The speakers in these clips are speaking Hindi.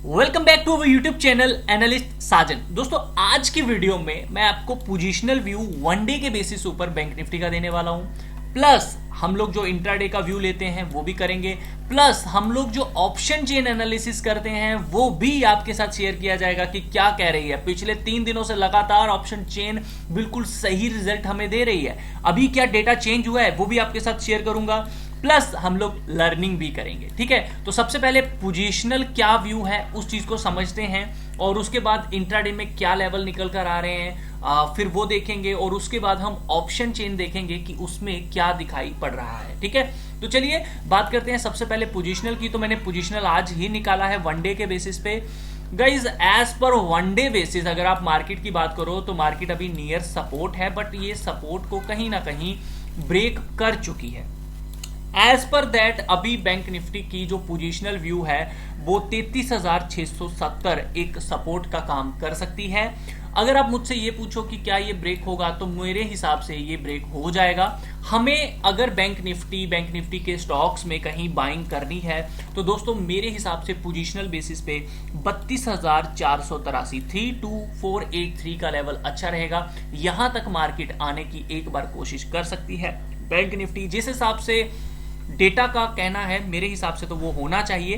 Welcome back to our YouTube channel analyst Sajan. दोस्तों आज की वीडियो में मैं आपको पोजीशनल व्यू वन डे के बेसिस ऊपर बैंक निफ्टी का देने वाला हूं, प्लस हम लोग जो इंट्राडे का व्यू लेते हैं वो भी करेंगे, प्लस हम लोग जो ऑप्शन चेन एनालिसिस करते हैं वो भी आपके साथ शेयर किया जाएगा कि क्या कह रही है। पिछले 3 दिनों से लगातार ऑप्शन चेन बिल्कुल सही रिजल्ट हमें दे रही है। अभी क्या डेटा चेंज हुआ है वो भी आपके साथ शेयर करूंगा, प्लस हम लोग लर्निंग भी करेंगे। ठीक है, तो सबसे पहले पोजीशनल क्या व्यू है उस चीज को समझते हैं और उसके बाद इंट्राडे में क्या लेवल निकल कर आ रहे हैं फिर वो देखेंगे और उसके बाद हम ऑप्शन चेन देखेंगे कि उसमें क्या दिखाई पड़ रहा है। ठीक है, तो चलिए बात करते हैं सबसे पहले पोजीशनल की। तो मैंने पोजीशनल आज ही निकाला है वन डे के बेसिस पे। Guys as per one day basis अगर आप मार्केट की बात करो तो मार्केट अभी नियर सपोर्ट है, बट ये सपोर्ट को कहीं ना कहीं ब्रेक कर चुकी है। एज पर दैट अभी बैंक निफ्टी की जो पोजीशनल व्यू है वो 33,670 एक सपोर्ट का काम कर सकती है। अगर आप मुझसे ये पूछो कि क्या ये ब्रेक होगा तो मेरे हिसाब से ये ब्रेक हो जाएगा। हमें अगर बैंक निफ्टी के स्टॉक्स में कहीं बाइंग करनी है तो दोस्तों मेरे हिसाब से पोजीशनल बेसिस पे 32,483 32483 का लेवल अच्छा रहेगा। यहां तक मार्केट आने की एक बार कोशिश कर सकती है। बैंक निफ्टी जिस हिसाब से डेटा का कहना है मेरे हिसाब से तो वो होना चाहिए।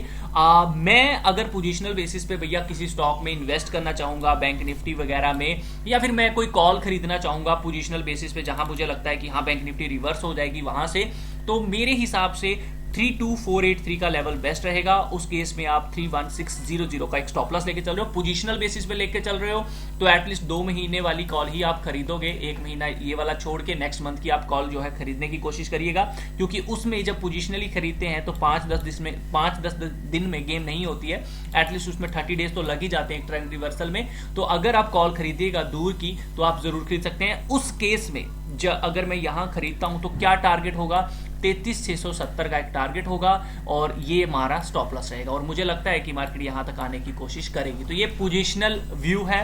मैं अगर पोजीशनल बेसिस पे भैया किसी स्टॉक में इन्वेस्ट करना चाहूंगा बैंक निफ्टी वगैरह में, या फिर मैं कोई कॉल खरीदना चाहूंगा पोजीशनल बेसिस पे जहां मुझे लगता है कि हाँ बैंक निफ्टी रिवर्स हो जाएगी वहां से, तो मेरे हिसाब से 32483 का लेवल बेस्ट रहेगा। उस केस में आप 31600 का एक स्टॉप लॉस लेके चल रहे हो, पोजीशनल बेसिस पे लेके चल रहे हो तो एटलीस्ट 2 महीने वाली कॉल ही आप खरीदोगे। 1 महीना ये वाला छोड़ के नेक्स्ट मंथ की आप कॉल जो है खरीदने की कोशिश करिएगा, क्योंकि उसमें जब पोजीशनली खरीदते हैं तो 5-10 दिन में गेम नहीं होती है, एटलीस्ट उसमें 30 डेज तो लग ही जाते हैं ट्रेंड रिवर्सल में। तो अगर आप कॉल खरीदिएगा दूर की तो आप जरूर खरीद सकते हैं। उस केस में अगर मैं यहां खरीदता हूं तो क्या टारगेट होगा, 33,670 का एक टारगेट होगा और ये हमारा स्टॉप लॉस रहेगा और मुझे लगता है कि मार्केट यहां तक आने की कोशिश करेगी। तो ये पोजीशनल व्यू है।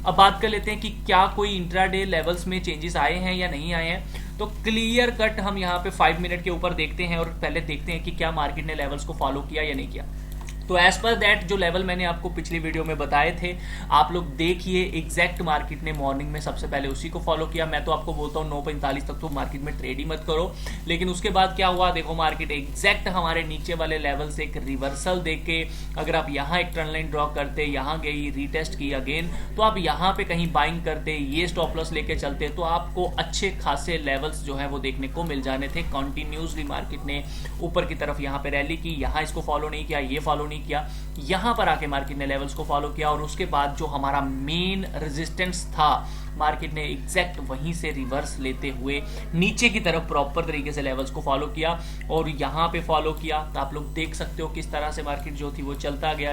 अब बात कर लेते हैं कि क्या कोई इंट्राडे लेवल्स में चेंजेस आए हैं या नहीं आए हैं। तो क्लियर कट हम यहाँ पे 5 मिनट के ऊपर देखते हैं और पहले देखते हैं कि क्या मार्केट ने लेवल्स को फॉलो किया या नहीं किया। तो एज पर दैट जो लेवल मैंने आपको पिछली वीडियो में बताए थे आप लोग देखिए, एग्जैक्ट मार्केट ने मॉर्निंग में सबसे पहले उसी को फॉलो किया। मैं तो आपको बोलता हूँ 9:45 तक तो मार्केट में ट्रेड ही मत करो, लेकिन उसके बाद क्या हुआ देखो, मार्केट एग्जैक्ट हमारे नीचे वाले लेवल से एक रिवर्सल देके अगर आप यहाँ एक ट्रेंड लाइन ड्रॉ करते, यहाँ गई रीटेस्ट की अगेन, तो आप यहाँ पे कहीं बाइंग करते, ये स्टॉप लॉस लेके चलते तो आपको अच्छे खासे लेवल्स जो है वो देखने को मिल जाने थे। कंटिन्यूसली मार्केट ने ऊपर की तरफ यहाँ पे रैली की, यहाँ इसको फॉलो नहीं किया, ये फॉलो नहीं किया, यहां पर आके मार्केट ने लेवल्स को फॉलो किया और उसके बाद जो हमारा मेन रेजिस्टेंस था मार्केट ने एग्जैक्ट वहीं से रिवर्स लेते हुए नीचे की तरफ प्रॉपर तरीके से लेवल्स को फॉलो किया और यहां पे फॉलो किया। तो आप लोग देख सकते हो किस तरह से मार्केट जो थी वो चलता गया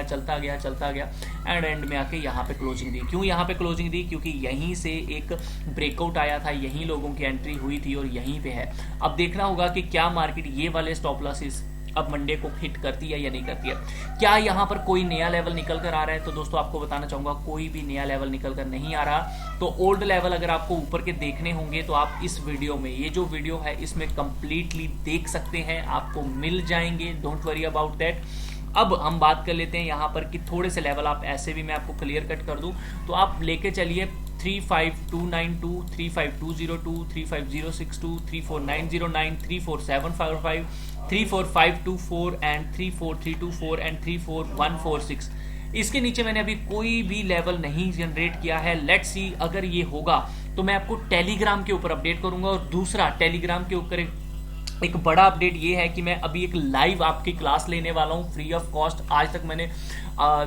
एंड में आके यहां पे क्लोजिंग दी। क्यों यहां पे क्लोजिंग दी, क्योंकि यहीं से एक ब्रेकआउट आया था, यहीं लोगों की एंट्री हुई थी और यहीं पे है। अब देखना होगा कि क्या मार्केट ये वाले स्टॉप लॉसेस अब मंडे को हिट करती है या नहीं करती है। क्या यहां पर कोई नया लेवल निकल कर आ रहा है, तो दोस्तों आपको बताना चाहूंगा कोई भी नया लेवल निकल कर नहीं आ रहा। तो ओल्ड लेवल अगर आपको ऊपर के देखने होंगे तो आप इस वीडियो में, ये जो वीडियो है इसमें कंप्लीटली देख सकते हैं, आपको मिल जाएंगे, डोंट वरी अबाउट दैट। अब हम बात कर लेते हैं यहाँ पर कि थोड़े से लेवल आप ऐसे भी मैं आपको क्लियर कट कर दूं तो आप लेके चलिए 35292, 35202, 35062, 34909, 34755, 34524 एंड 34324 एंड 34146। इसके नीचे मैंने अभी कोई भी लेवल नहीं जनरेट किया है। लेट्स सी अगर ये होगा तो मैं आपको टेलीग्राम के ऊपर अपडेट करूंगा। और दूसरा टेलीग्राम के ऊपर एक बड़ा अपडेट ये है कि मैं अभी एक लाइव आपकी क्लास लेने वाला हूँ फ्री ऑफ कॉस्ट। आज तक मैंने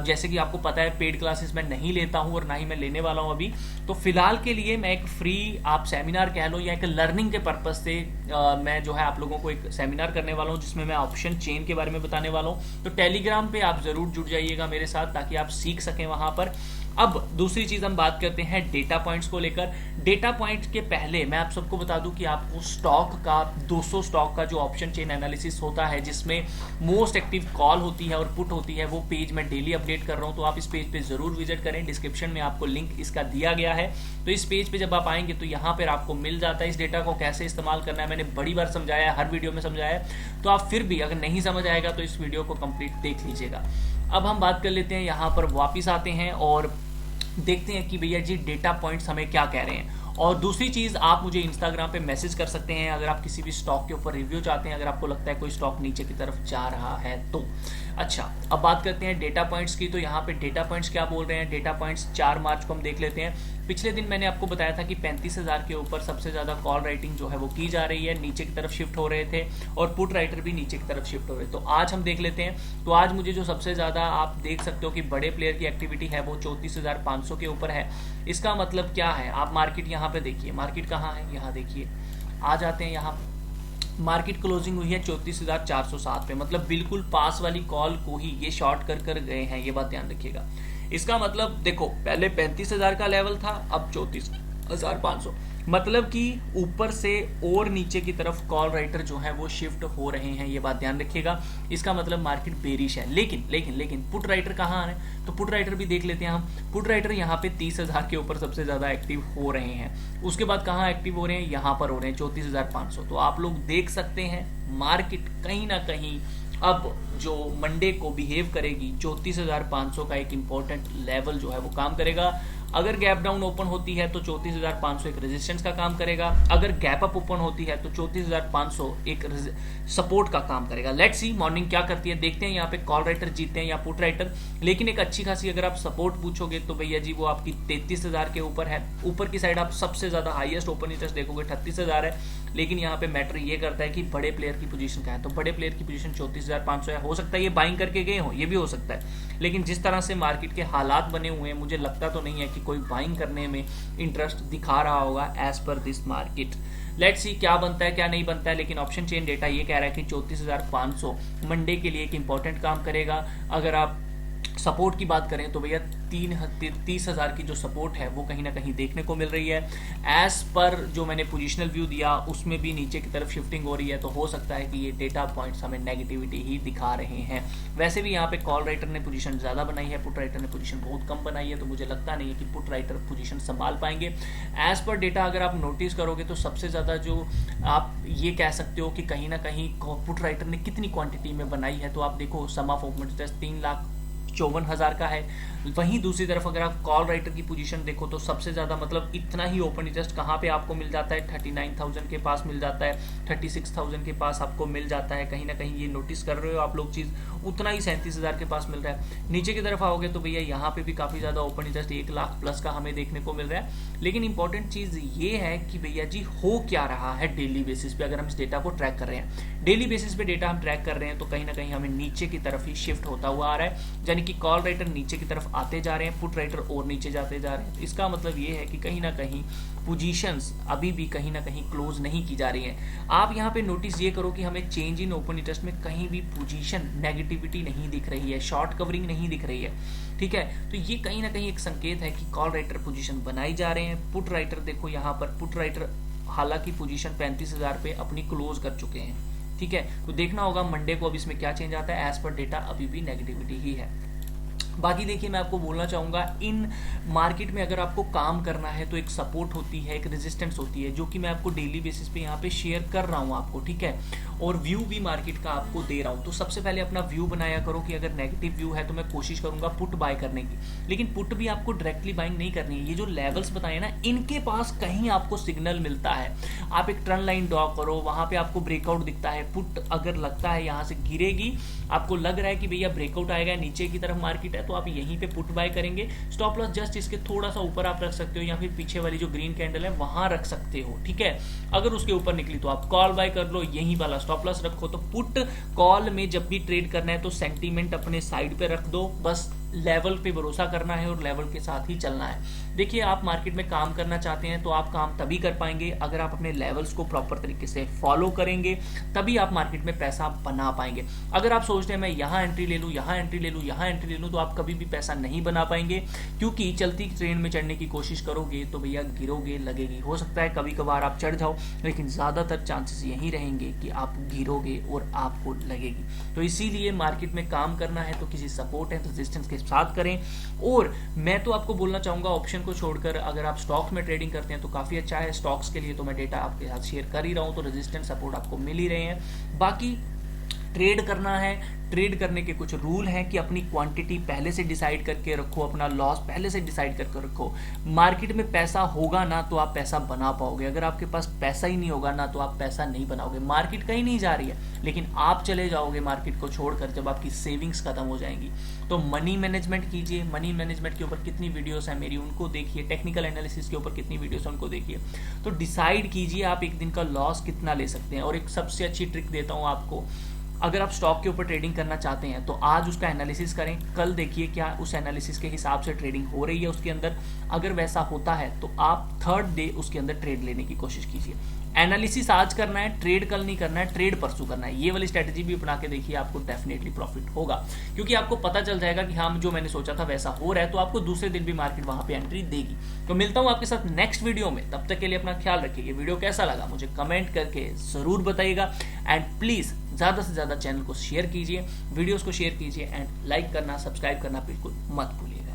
जैसे कि आपको पता है पेड क्लासेस मैं नहीं लेता हूँ और ना ही मैं लेने वाला हूँ अभी। तो फिलहाल के लिए मैं एक फ्री आप सेमिनार कह लो या एक लर्निंग के पर्पज से मैं जो है आप लोगों को एक सेमिनार करने वाला हूँ जिसमें मैं ऑप्शन चेन के बारे में बताने वाला हूँ। तो टेलीग्राम पे आप जरूर जुड़ जाइएगा मेरे साथ ताकि आप सीख सकें वहां पर। अब दूसरी चीज हम बात करते हैं डेटा पॉइंट्स को लेकर। डेटा पॉइंट के पहले मैं आप सबको बता दूं कि आपको स्टॉक का 200 स्टॉक का जो ऑप्शन चेन एनालिसिस होता है जिसमें मोस्ट एक्टिव कॉल होती है और पुट होती है, वो पेज मैं डेली अपडेट कर रहा हूं। तो आप इस पेज पे जरूर विजिट करें, डिस्क्रिप्शन में आपको लिंक इसका दिया गया है। तो इस पेज पे जब आप आएंगे तो यहाँ पर आपको मिल जाता है इस डेटा को कैसे इस्तेमाल करना है। मैंने बड़ी बार समझाया है, हर वीडियो में समझाया है, तो आप फिर भी अगर नहीं समझ आएगा तो इस वीडियो को कंप्लीट देख लीजिएगा। अब हम बात कर लेते हैं, यहाँ पर वापिस आते हैं और देखते हैं कि भैया जी डेटा पॉइंट्स हमें क्या कह रहे हैं। और दूसरी चीज़, आप मुझे इंस्टाग्राम पे मैसेज कर सकते हैं अगर आप किसी भी स्टॉक के ऊपर रिव्यू चाहते हैं, अगर आपको लगता है कोई स्टॉक नीचे की तरफ जा रहा है तो। अच्छा, अब बात करते हैं डेटा पॉइंट्स की। तो यहाँ पे डेटा पॉइंट्स क्या बोल रहे हैं, डेटा पॉइंट्स 4 मार्च को हम देख लेते हैं। पिछले दिन मैंने आपको बताया था कि 35,000 के ऊपर सबसे ज़्यादा कॉल राइटिंग जो है वो की जा रही है, नीचे की तरफ शिफ्ट हो रहे थे और पुट राइटर भी नीचे की तरफ शिफ्ट हो रहे थे। तो आज हम देख लेते हैं। तो आज मुझे जो सबसे ज़्यादा आप देख सकते हो कि बड़े प्लेयर की एक्टिविटी है वो 34,500 के ऊपर है। इसका मतलब क्या है, आप मार्केट यहाँ पे देखिए, मार्केट कहाँ है, यहाँ देखिए, आ जाते हैं यहाँ। मार्केट क्लोजिंग हुई है 34,407 पे, मतलब बिल्कुल पास वाली कॉल को ही ये शॉर्ट कर गए हैं, ये बात ध्यान रखिएगा। इसका मतलब देखो, पहले 35,000 का लेवल था, अब 34,500, मतलब कि ऊपर से और नीचे की तरफ कॉल राइटर जो है वो शिफ्ट हो रहे हैं, ये बात ध्यान रखिएगा। इसका मतलब मार्केट बेरिश है। लेकिन लेकिन लेकिन पुट राइटर कहाँ है, तो पुट राइटर भी देख लेते हैं हम। पुट राइटर यहाँ पे 30,000 के ऊपर सबसे ज़्यादा एक्टिव हो रहे हैं। उसके बाद कहाँ एक्टिव हो रहे हैं, यहाँ पर हो रहे हैं 34,500। तो आप लोग देख सकते हैं मार्केट कहीं ना कहीं अब जो मंडे को बिहेव करेगी, 34,500 का एक इंपॉर्टेंट लेवल जो है वो काम करेगा। अगर गैप डाउन ओपन होती है तो 34,500 एक रेजिस्टेंस का काम करेगा, अगर गैप अप ओपन होती है तो 34,500 एक सपोर्ट का काम करेगा। लेट्स सी मॉर्निंग क्या करती है, देखते हैं यहाँ पे कॉल राइटर जीते हैं या पुट राइटर। लेकिन एक अच्छी खासी अगर आप सपोर्ट पूछोगे तो भैया जी वो आपकी 33,000 के ऊपर है। ऊपर की साइड आप सबसे ज्यादा हाईएस्ट ओपन इंटरेस्ट देखोगे 38,000 है। लेकिन यहाँ पे मैटर ये करता है कि बड़े प्लेयर की पोजीशन क्या है, तो बड़े प्लेयर की पोजीशन 34,500 है। हो सकता है ये बाइंग करके गए हो, ये भी हो सकता है। लेकिन जिस तरह से मार्केट के हालात बने हुए हैं, मुझे लगता तो नहीं है कि कोई बाइंग करने में इंटरेस्ट दिखा रहा होगा as per this market. Let's see क्या बनता है क्या नहीं बनता है। लेकिन ऑप्शन चेन डेटा ये कह रहा है कि 34,500 मंडे के लिए एक इंपॉर्टेंट काम करेगा। अगर आप सपोर्ट की बात करें तो भैया 30,000 की जो सपोर्ट है वो कहीं ना कहीं देखने को मिल रही है। एज पर जो मैंने पोजीशनल व्यू दिया उसमें भी नीचे की तरफ शिफ्टिंग हो रही है, तो हो सकता है कि ये डेटा पॉइंट्स हमें नेगेटिविटी ही दिखा रहे हैं। वैसे भी यहाँ पे कॉल राइटर ने पोजीशन ज़्यादा बनाई है, पुट राइटर ने पोजीशन बहुत कम बनाई है, तो मुझे लगता नहीं है कि पुट राइटर पोजीशन संभाल पाएंगे। एज पर डेटा अगर आप नोटिस करोगे तो सबसे ज़्यादा जो आप ये कह सकते हो कि कहीं ना कहीं पुट राइटर ने कितनी क्वांटिटी में बनाई है, तो आप देखो सम ऑफ ओपन इंटरेस्ट 3,54,000 का है। वहीं दूसरी तरफ अगर आप कॉल राइटर की पोजीशन देखो तो सबसे ज़्यादा मतलब इतना ही ओपन इंटरेस्ट कहाँ पे आपको मिल जाता है, 39,000 के पास मिल जाता है, 36,000 के पास आपको मिल जाता है। कहीं ना कहीं ये नोटिस कर रहे हो आप लोग चीज़, उतना ही 37,000 के पास मिल रहा है। नीचे की तरफ आओगे तो भैया यहाँ पे भी काफ़ी ज़्यादा ओपन इंटरेस्ट 1 लाख प्लस का हमें देखने को मिल रहा है। लेकिन इंपॉर्टेंट चीज़ ये है कि भैया जी हो क्या रहा है डेली बेसिस पे। अगर हम इस डेटा को ट्रैक कर रहे हैं, डेली बेसिस पे डेटा हम ट्रैक कर रहे हैं, तो कहीं ना कहीं हमें नीचे की तरफ ही शिफ्ट होता हुआ आ रहा है। यानी कि कॉल राइटर नीचे की तरफ आते जा रहे हैं, पुट राइटर और नीचे जाते जा रहे हैं। इसका मतलब ये है कि कहीं ना कहीं पोजीशंस अभी भी कहीं ना कहीं क्लोज नहीं की जा रही हैं। आप यहाँ पे नोटिस ये करो कि हमें चेंज इन ओपन इंटरेस्ट में कहीं भी पोजीशन नेगेटिविटी नहीं दिख रही है, शॉर्ट कवरिंग नहीं दिख रही है, ठीक है। तो ये कहीं ना कहीं एक संकेत है कि कॉल राइटर पोजीशन बनाई जा रहे हैं। पुट राइटर देखो यहाँ पर, पुट राइटर हालांकि पोजीशन 35,000 पे अपनी क्लोज कर चुके हैं, ठीक है। तो देखना होगा मंडे को अब इसमें क्या चेंज आता है। एज पर डेटा अभी भी नेगेटिविटी ही है। बाकी देखिए मैं आपको बोलना चाहूँगा, इन मार्केट में अगर आपको काम करना है तो एक सपोर्ट होती है, एक रेजिस्टेंस होती है, जो कि मैं आपको डेली बेसिस पे यहाँ पे शेयर कर रहा हूँ आपको, ठीक है। और व्यू भी मार्केट का आपको दे रहा हूँ। तो सबसे पहले अपना व्यू बनाया करो कि अगर नेगेटिव व्यू है तो मैं कोशिश करूँगा पुट बाय करने की। लेकिन पुट भी आपको डायरेक्टली बाइंग नहीं करनी है। ये जो लेवल्स बताए ना, इनके पास कहीं आपको सिग्नल मिलता है, आप एक ट्रेंड लाइन ड्रॉ करो, वहाँ पे आपको ब्रेकआउट दिखता है, पुट अगर लगता है यहाँ से गिरेगी, आपको लग रहा है कि भैया ब्रेकआउट आएगा, नीचे की तरफ मार्केट है, तो आप यहीं पे पुट बाय करेंगे। स्टॉप लॉस जस्ट इसके थोड़ा सा ऊपर आप रख सकते हो, या फिर पीछे वाली जो ग्रीन कैंडल है वहां रख सकते हो, ठीक है। अगर उसके ऊपर निकली तो आप कॉल बाय कर लो, यहीं वाला स्टॉप लॉस रखो। तो पुट कॉल में जब भी ट्रेड करना है तो सेंटीमेंट अपने साइड पे रख दो, बस लेवल पे भरोसा करना है और लेवल के साथ ही चलना है। देखिए आप मार्केट में काम करना चाहते हैं तो आप काम तभी कर पाएंगे अगर आप अपने लेवल्स को प्रॉपर तरीके से फॉलो करेंगे, तभी आप मार्केट में पैसा बना पाएंगे। अगर आप सोचते हैं मैं यहाँ एंट्री ले लूँ, यहाँ एंट्री ले लूँ, यहाँ एंट्री ले लूँ, तो आप कभी भी पैसा नहीं बना पाएंगे, क्योंकि चलती ट्रेन में चढ़ने की कोशिश करोगे तो भैया गिरोगे, लगेगी। हो सकता है कभी कभार आप चढ़ जाओ, लेकिन ज़्यादातर चांसेस यही रहेंगे कि आप गिरोगे और आपको लगेगी। तो इसीलिए मार्केट में काम करना है तो किसी सपोर्ट एंड रेजिस्टेंस के साथ करें। और मैं तो आपको बोलना चाहूँगा, ऑप्शन को छोड़कर अगर आप स्टॉक्स में ट्रेडिंग करते हैं तो काफ़ी अच्छा है। स्टॉक्स के लिए तो मैं डेटा आपके साथ शेयर कर ही रहा हूँ, तो रेजिस्टेंस सपोर्ट आपको मिल ही रहे हैं। बाकी ट्रेड करना है, ट्रेड करने के कुछ रूल हैं कि अपनी क्वांटिटी पहले से डिसाइड करके रखो, अपना लॉस पहले से डिसाइड करके रखो। मार्केट में पैसा होगा ना तो आप पैसा बना पाओगे, अगर आपके पास पैसा ही नहीं होगा ना तो आप पैसा नहीं बनाओगे। मार्केट कहीं नहीं जा रही है, लेकिन आप चले जाओगे मार्केट को छोड़कर जब आपकी सेविंग्स खत्म हो जाएंगी। तो मनी मैनेजमेंट कीजिए, मनी मैनेजमेंट के ऊपर कितनी वीडियोस हैं मेरी उनको देखिए, टेक्निकल एनालिसिस के ऊपर कितनी वीडियोस हैं उनको देखिए। तो डिसाइड कीजिए आप एक दिन का लॉस कितना ले सकते हैं। और एक सबसे अच्छी ट्रिक देता हूँ आपको, अगर आप स्टॉक के ऊपर ट्रेडिंग करना चाहते हैं तो आज उसका एनालिसिस करें, कल देखिए क्या उस एनालिसिस के हिसाब से ट्रेडिंग हो रही है उसके अंदर। अगर वैसा होता है तो आप थर्ड डे उसके अंदर ट्रेड लेने की कोशिश कीजिए। एनालिसिस आज करना है, ट्रेड कल नहीं करना है, ट्रेड परसों करना है। ये वाली स्ट्रेटजी भी अपना के देखिए, आपको डेफिनेटली प्रॉफिट होगा, क्योंकि आपको पता चल जाएगा कि हाँ जो मैंने सोचा था वैसा हो रहा है, तो आपको दूसरे दिन भी मार्केट वहां पे एंट्री देगी। तो मिलता हूं आपके साथ नेक्स्ट वीडियो में, तब तक के लिए अपना ख्याल रखिए। ये वीडियो कैसा लगा मुझे कमेंट करके जरूर बताइएगा, एंड प्लीज ज्यादा से ज्यादा चैनल को शेयर कीजिए, वीडियोस को शेयर कीजिए, एंड लाइक करना, सब्सक्राइब करना बिल्कुल मत भूलिएगा।